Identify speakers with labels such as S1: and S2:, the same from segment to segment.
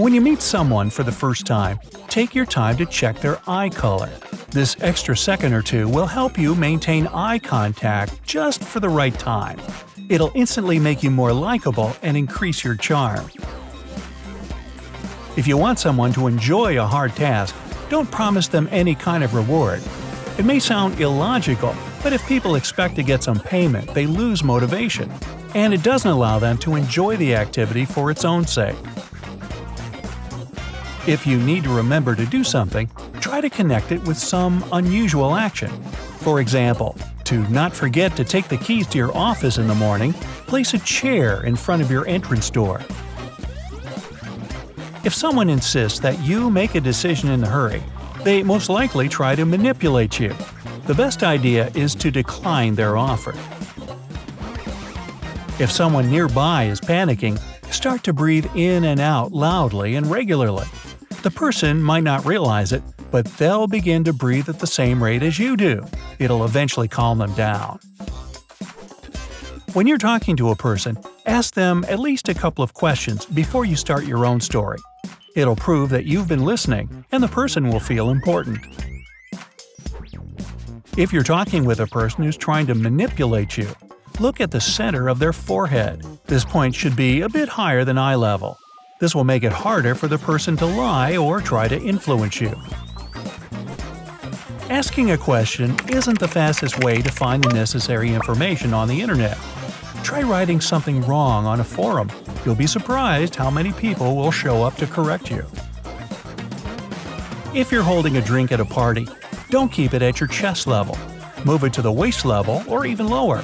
S1: When you meet someone for the first time, take your time to check their eye color. This extra second or two will help you maintain eye contact just for the right time. It'll instantly make you more likable and increase your charm. If you want someone to enjoy a hard task, don't promise them any kind of reward. It may sound illogical, but if people expect to get some payment, they lose motivation, and it doesn't allow them to enjoy the activity for its own sake. If you need to remember to do something, try to connect it with some unusual action. For example, to not forget to take the keys to your office in the morning, place a chair in front of your entrance door. If someone insists that you make a decision in a hurry, they most likely try to manipulate you. The best idea is to decline their offer. If someone nearby is panicking, start to breathe in and out loudly and regularly. The person might not realize it, but they'll begin to breathe at the same rate as you do. It'll eventually calm them down. When you're talking to a person, ask them at least a couple of questions before you start your own story. It'll prove that you've been listening, and the person will feel important. If you're talking with a person who's trying to manipulate you, look at the center of their forehead. This point should be a bit higher than eye level. This will make it harder for the person to lie or try to influence you. Asking a question isn't the fastest way to find the necessary information on the internet. Try writing something wrong on a forum. You'll be surprised how many people will show up to correct you. If you're holding a drink at a party, don't keep it at your chest level. Move it to the waist level or even lower.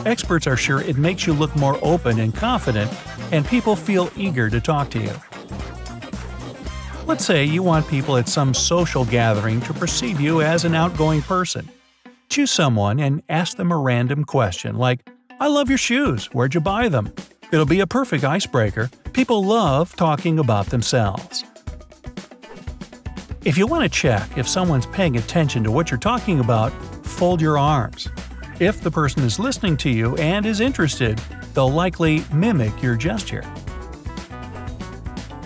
S1: Experts are sure it makes you look more open and confident, and people feel eager to talk to you. Let's say you want people at some social gathering to perceive you as an outgoing person. Choose someone and ask them a random question like, "I love your shoes, where'd you buy them?" It'll be a perfect icebreaker. People love talking about themselves. If you want to check if someone's paying attention to what you're talking about, fold your arms. If the person is listening to you and is interested, they'll likely mimic your gesture.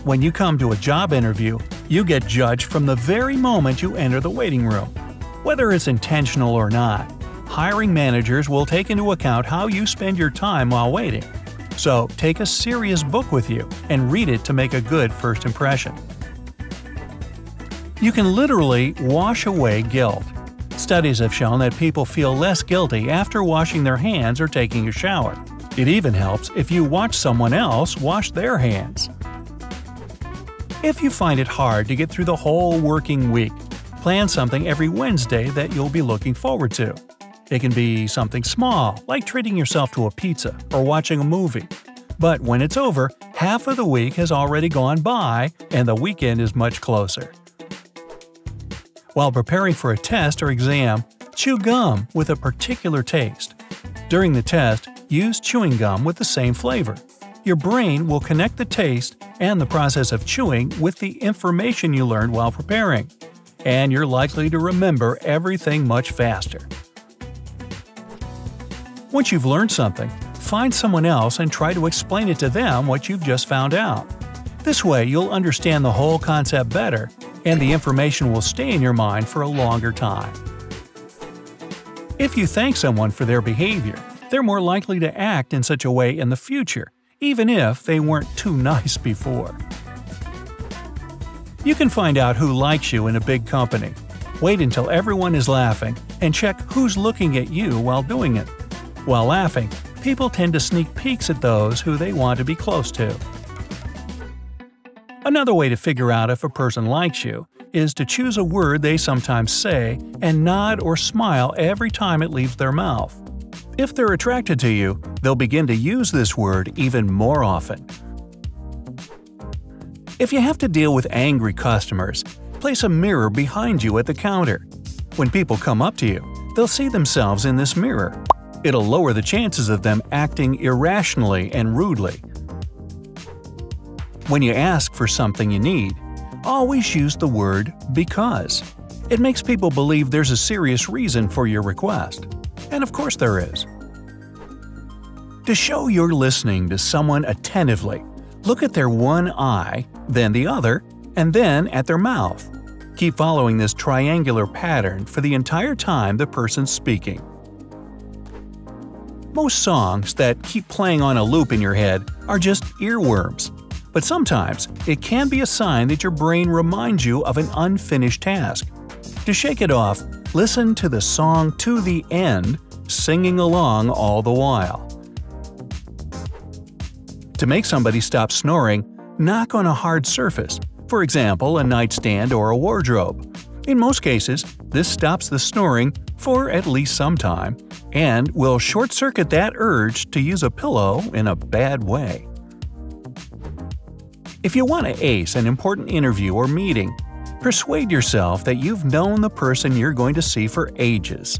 S1: When you come to a job interview, you get judged from the very moment you enter the waiting room. Whether it's intentional or not, hiring managers will take into account how you spend your time while waiting. So take a serious book with you and read it to make a good first impression. You can literally wash away guilt. Studies have shown that people feel less guilty after washing their hands or taking a shower. It even helps if you watch someone else wash their hands. If you find it hard to get through the whole working week, plan something every Wednesday that you'll be looking forward to. It can be something small, like treating yourself to a pizza or watching a movie. But when it's over, half of the week has already gone by and the weekend is much closer. While preparing for a test or exam, chew gum with a particular taste. During the test, use chewing gum with the same flavor. Your brain will connect the taste and the process of chewing with the information you learned while preparing, and you're likely to remember everything much faster. Once you've learned something, find someone else and try to explain it to them what you've just found out. This way, you'll understand the whole concept better, and the information will stay in your mind for a longer time. If you thank someone for their behavior, they're more likely to act in such a way in the future, even if they weren't too nice before. You can find out who likes you in a big company. Wait until everyone is laughing and check who's looking at you while doing it. While laughing, people tend to sneak peeks at those who they want to be close to. Another way to figure out if a person likes you is to choose a word they sometimes say and nod or smile every time it leaves their mouth. If they're attracted to you, they'll begin to use this word even more often. If you have to deal with angry customers, place a mirror behind you at the counter. When people come up to you, they'll see themselves in this mirror. It'll lower the chances of them acting irrationally and rudely. When you ask for something you need, always use the word "because." It makes people believe there's a serious reason for your request. And of course there is. To show you're listening to someone attentively, Look at their one eye, then the other, and then at their mouth. Keep following this triangular pattern for the entire time the person's speaking. Most songs that keep playing on a loop in your head are just earworms. But sometimes it can be a sign that your brain reminds you of an unfinished task. To shake it off, listen to the song to the end, singing along all the while. To make somebody stop snoring, knock on a hard surface, for example a nightstand or a wardrobe. In most cases, this stops the snoring for at least some time, and will short-circuit that urge to use a pillow in a bad way. If you want to ace an important interview or meeting, persuade yourself that you've known the person you're going to see for ages.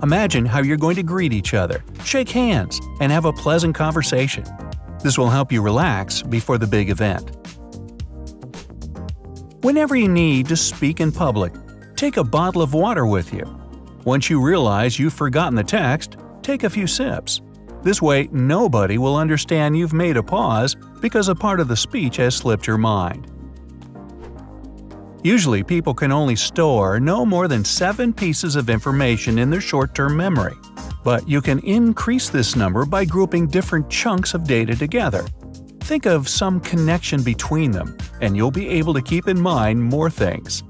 S1: Imagine how you're going to greet each other, shake hands, and have a pleasant conversation. This will help you relax before the big event. Whenever you need to speak in public, take a bottle of water with you. Once you realize you've forgotten the text, take a few sips. This way, nobody will understand you've made a pause because a part of the speech has slipped your mind. Usually, people can only store no more than 7 pieces of information in their short-term memory, but you can increase this number by grouping different chunks of data together. Think of some connection between them, and you'll be able to keep in mind more things.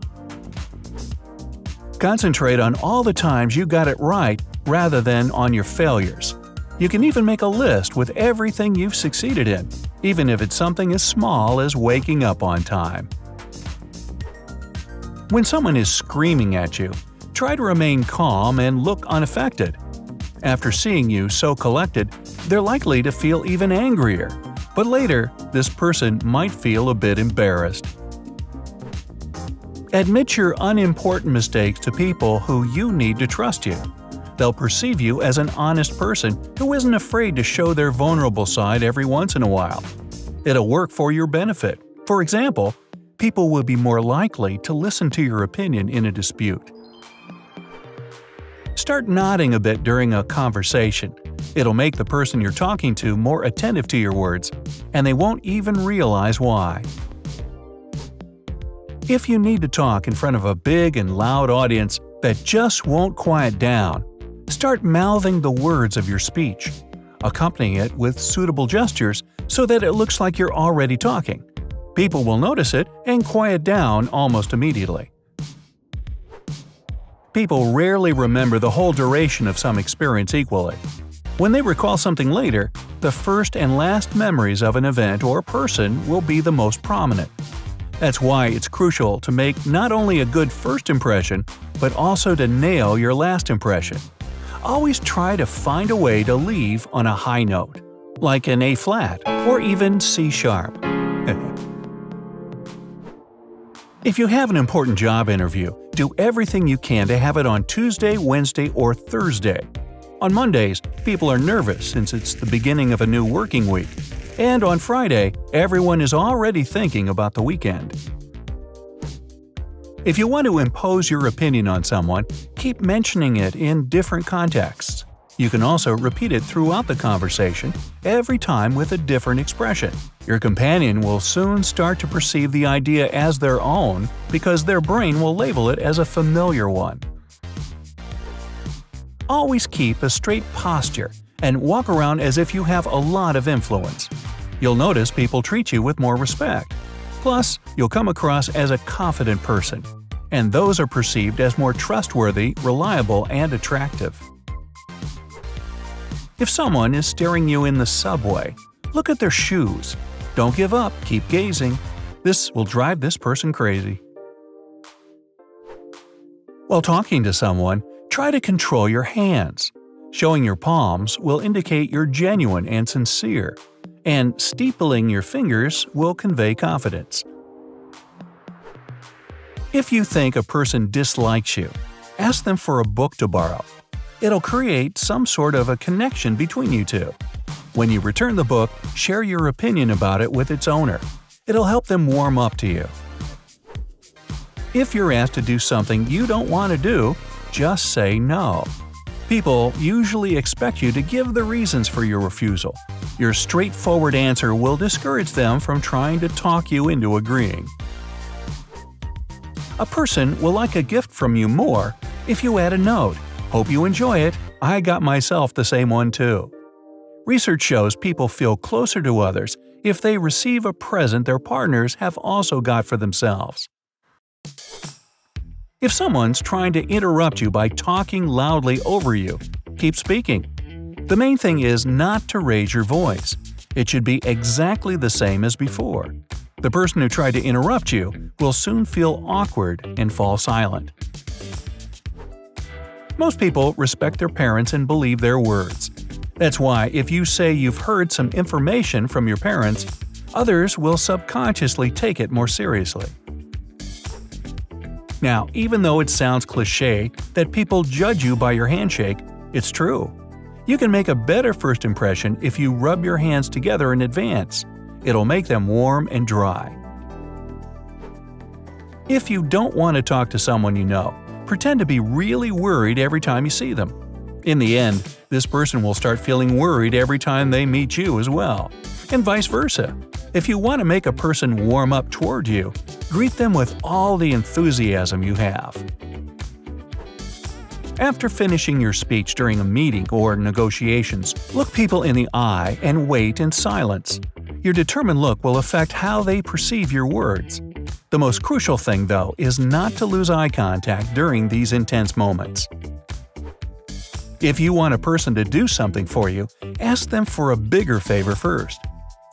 S1: Concentrate on all the times you got it right rather than on your failures. You can even make a list with everything you've succeeded in, even if it's something as small as waking up on time. When someone is screaming at you, try to remain calm and look unaffected. After seeing you so collected, they're likely to feel even angrier, but later, this person might feel a bit embarrassed. Admit your unimportant mistakes to people who you need to trust you. They'll perceive you as an honest person who isn't afraid to show their vulnerable side every once in a while. It'll work for your benefit. For example, people will be more likely to listen to your opinion in a dispute. Start nodding a bit during a conversation. It'll make the person you're talking to more attentive to your words, and they won't even realize why. If you need to talk in front of a big and loud audience that just won't quiet down, start mouthing the words of your speech. Accompany it with suitable gestures so that it looks like you're already talking. People will notice it and quiet down almost immediately. People rarely remember the whole duration of some experience equally. When they recall something later, the first and last memories of an event or person will be the most prominent. That's why it's crucial to make not only a good first impression, but also to nail your last impression. Always try to find a way to leave on a high note, like an A-flat or even C-sharp. If you have an important job interview, do everything you can to have it on Tuesday, Wednesday, or Thursday. On Mondays, people are nervous since it's the beginning of a new working week. And on Friday, everyone is already thinking about the weekend. If you want to impose your opinion on someone, keep mentioning it in different contexts. You can also repeat it throughout the conversation, every time with a different expression. Your companion will soon start to perceive the idea as their own because their brain will label it as a familiar one. Always keep a straight posture and walk around as if you have a lot of influence. You'll notice people treat you with more respect. Plus, you'll come across as a confident person, and those are perceived as more trustworthy, reliable, and attractive. If someone is staring you in the subway, look at their shoes. Don't give up, keep gazing. This will drive this person crazy. While talking to someone, try to control your hands. Showing your palms will indicate you're genuine and sincere, and steepling your fingers will convey confidence. If you think a person dislikes you, ask them for a book to borrow. It'll create some sort of a connection between you two. When you return the book, share your opinion about it with its owner. It'll help them warm up to you. If you're asked to do something you don't want to do, just say no. People usually expect you to give the reasons for your refusal. Your straightforward answer will discourage them from trying to talk you into agreeing. A person will like a gift from you more if you add a note, "Hope you enjoy it, I got myself the same one too." Research shows people feel closer to others if they receive a present their partners have also got for themselves. If someone's trying to interrupt you by talking loudly over you, keep speaking. The main thing is not to raise your voice. It should be exactly the same as before. The person who tried to interrupt you will soon feel awkward and fall silent. Most people respect their parents and believe their words. That's why if you say you've heard some information from your parents, others will subconsciously take it more seriously. Now, even though it sounds cliché that people judge you by your handshake, it's true. You can make a better first impression if you rub your hands together in advance. It'll make them warm and dry. If you don't want to talk to someone you know, pretend to be really worried every time you see them. In the end, this person will start feeling worried every time they meet you as well, and vice versa. If you want to make a person warm up toward you, greet them with all the enthusiasm you have. After finishing your speech during a meeting or negotiations, look people in the eye and wait in silence. Your determined look will affect how they perceive your words. The most crucial thing, though, is not to lose eye contact during these intense moments. If you want a person to do something for you, ask them for a bigger favor first.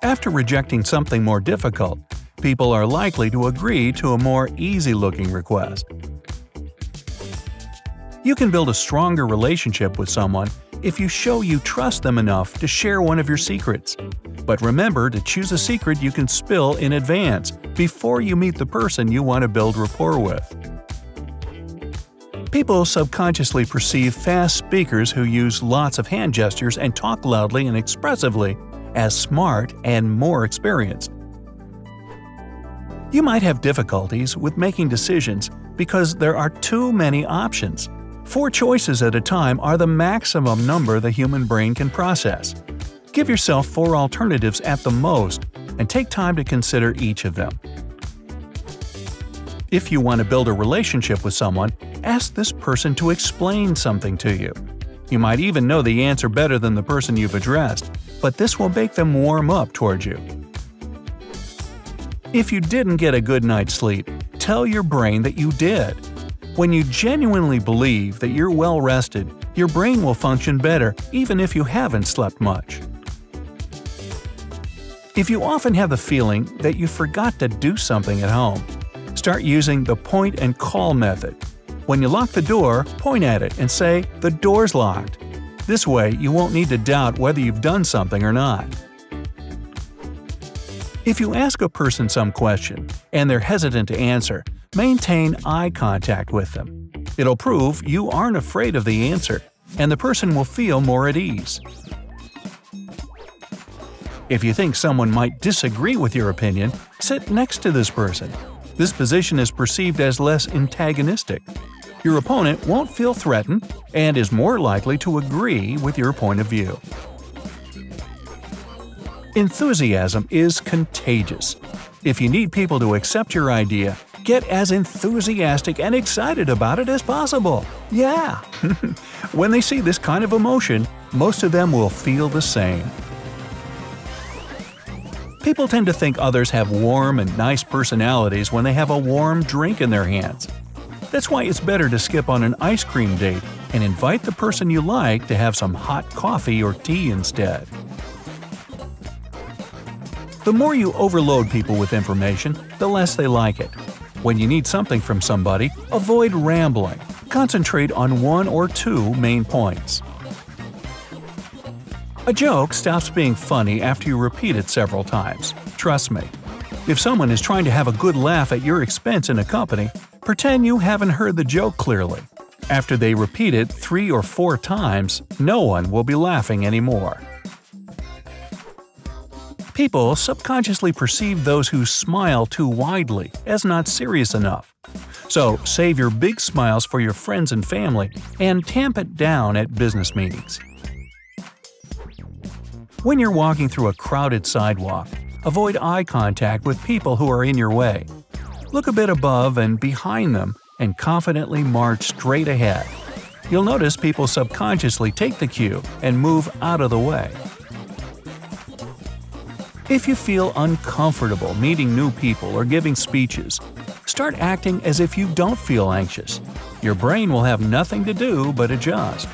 S1: After rejecting something more difficult, people are likely to agree to a more easy-looking request. You can build a stronger relationship with someone if you show you trust them enough to share one of your secrets. But remember to choose a secret you can spill in advance before you meet the person you want to build rapport with. People subconsciously perceive fast speakers who use lots of hand gestures and talk loudly and expressively as smart and more experienced. You might have difficulties with making decisions because there are too many options. 4 choices at a time are the maximum number the human brain can process. Give yourself 4 alternatives at the most and take time to consider each of them. If you want to build a relationship with someone, ask this person to explain something to you. You might even know the answer better than the person you've addressed, but this will make them warm up towards you. If you didn't get a good night's sleep, tell your brain that you did. When you genuinely believe that you're well rested, your brain will function better even if you haven't slept much. If you often have the feeling that you forgot to do something at home, start using the point and call method. When you lock the door, point at it and say, "The door's locked." This way, you won't need to doubt whether you've done something or not. If you ask a person some question and they're hesitant to answer, maintain eye contact with them. It'll prove you aren't afraid of the answer, and the person will feel more at ease. If you think someone might disagree with your opinion, sit next to this person. This position is perceived as less antagonistic. Your opponent won't feel threatened and is more likely to agree with your point of view. Enthusiasm is contagious. If you need people to accept your idea, get as enthusiastic and excited about it as possible. Yeah! When they see this kind of emotion, most of them will feel the same. People tend to think others have warm and nice personalities when they have a warm drink in their hands. That's why it's better to skip on an ice cream date and invite the person you like to have some hot coffee or tea instead. The more you overload people with information, the less they like it. When you need something from somebody, avoid rambling. Concentrate on 1 or 2 main points. A joke stops being funny after you repeat it several times. Trust me. If someone is trying to have a good laugh at your expense in a company, pretend you haven't heard the joke clearly. After they repeat it 3 or 4 times, no one will be laughing anymore. People subconsciously perceive those who smile too widely as not serious enough. So save your big smiles for your friends and family and tamp it down at business meetings. When you're walking through a crowded sidewalk, avoid eye contact with people who are in your way. Look a bit above and behind them and confidently march straight ahead. You'll notice people subconsciously take the cue and move out of the way. If you feel uncomfortable meeting new people or giving speeches, start acting as if you don't feel anxious. Your brain will have nothing to do but adjust.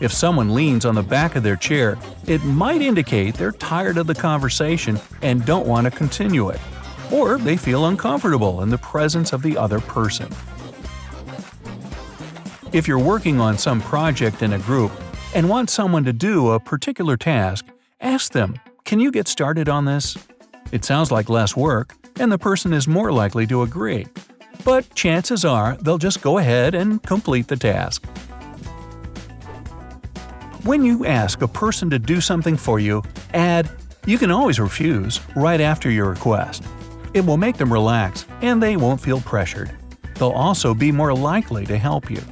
S1: If someone leans on the back of their chair, it might indicate they're tired of the conversation and don't want to continue it, or they feel uncomfortable in the presence of the other person. If you're working on some project in a group and want someone to do a particular task, ask them, "Can you get started on this?" It sounds like less work, and the person is more likely to agree. But chances are they'll just go ahead and complete the task. When you ask a person to do something for you, add, "You can always refuse," right after your request. It will make them relax, and they won't feel pressured. They'll also be more likely to help you.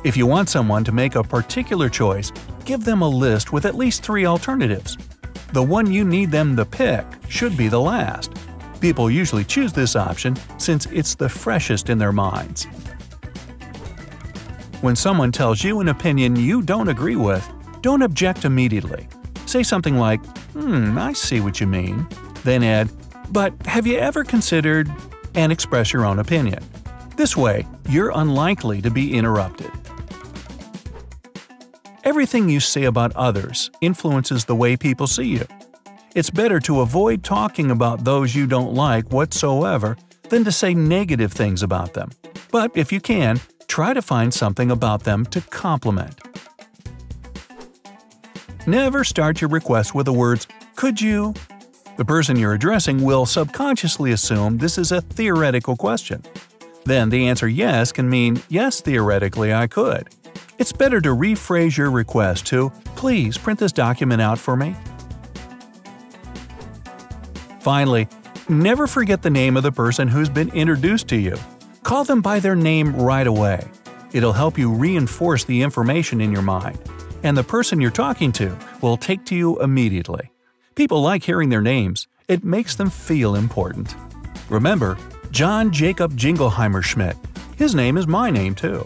S1: If you want someone to make a particular choice, give them a list with at least 3 alternatives. The one you need them to pick should be the last. People usually choose this option since it's the freshest in their minds. When someone tells you an opinion you don't agree with, don't object immediately. Say something like, I see what you mean." Then add, "But have you ever considered…" and express your own opinion. This way, you're unlikely to be interrupted. Everything you say about others influences the way people see you. It's better to avoid talking about those you don't like whatsoever than to say negative things about them. But if you can, try to find something about them to compliment. Never start your request with the words, "Could you?" The person you're addressing will subconsciously assume this is a theoretical question. Then the answer yes can mean, "Yes, theoretically I could." It's better to rephrase your request to, "Please print this document out for me." Finally, never forget the name of the person who's been introduced to you. Call them by their name right away. It'll help you reinforce the information in your mind, and the person you're talking to will take to you immediately. People like hearing their names. It makes them feel important. Remember, John Jacob Jingleheimer Schmidt. His name is my name too.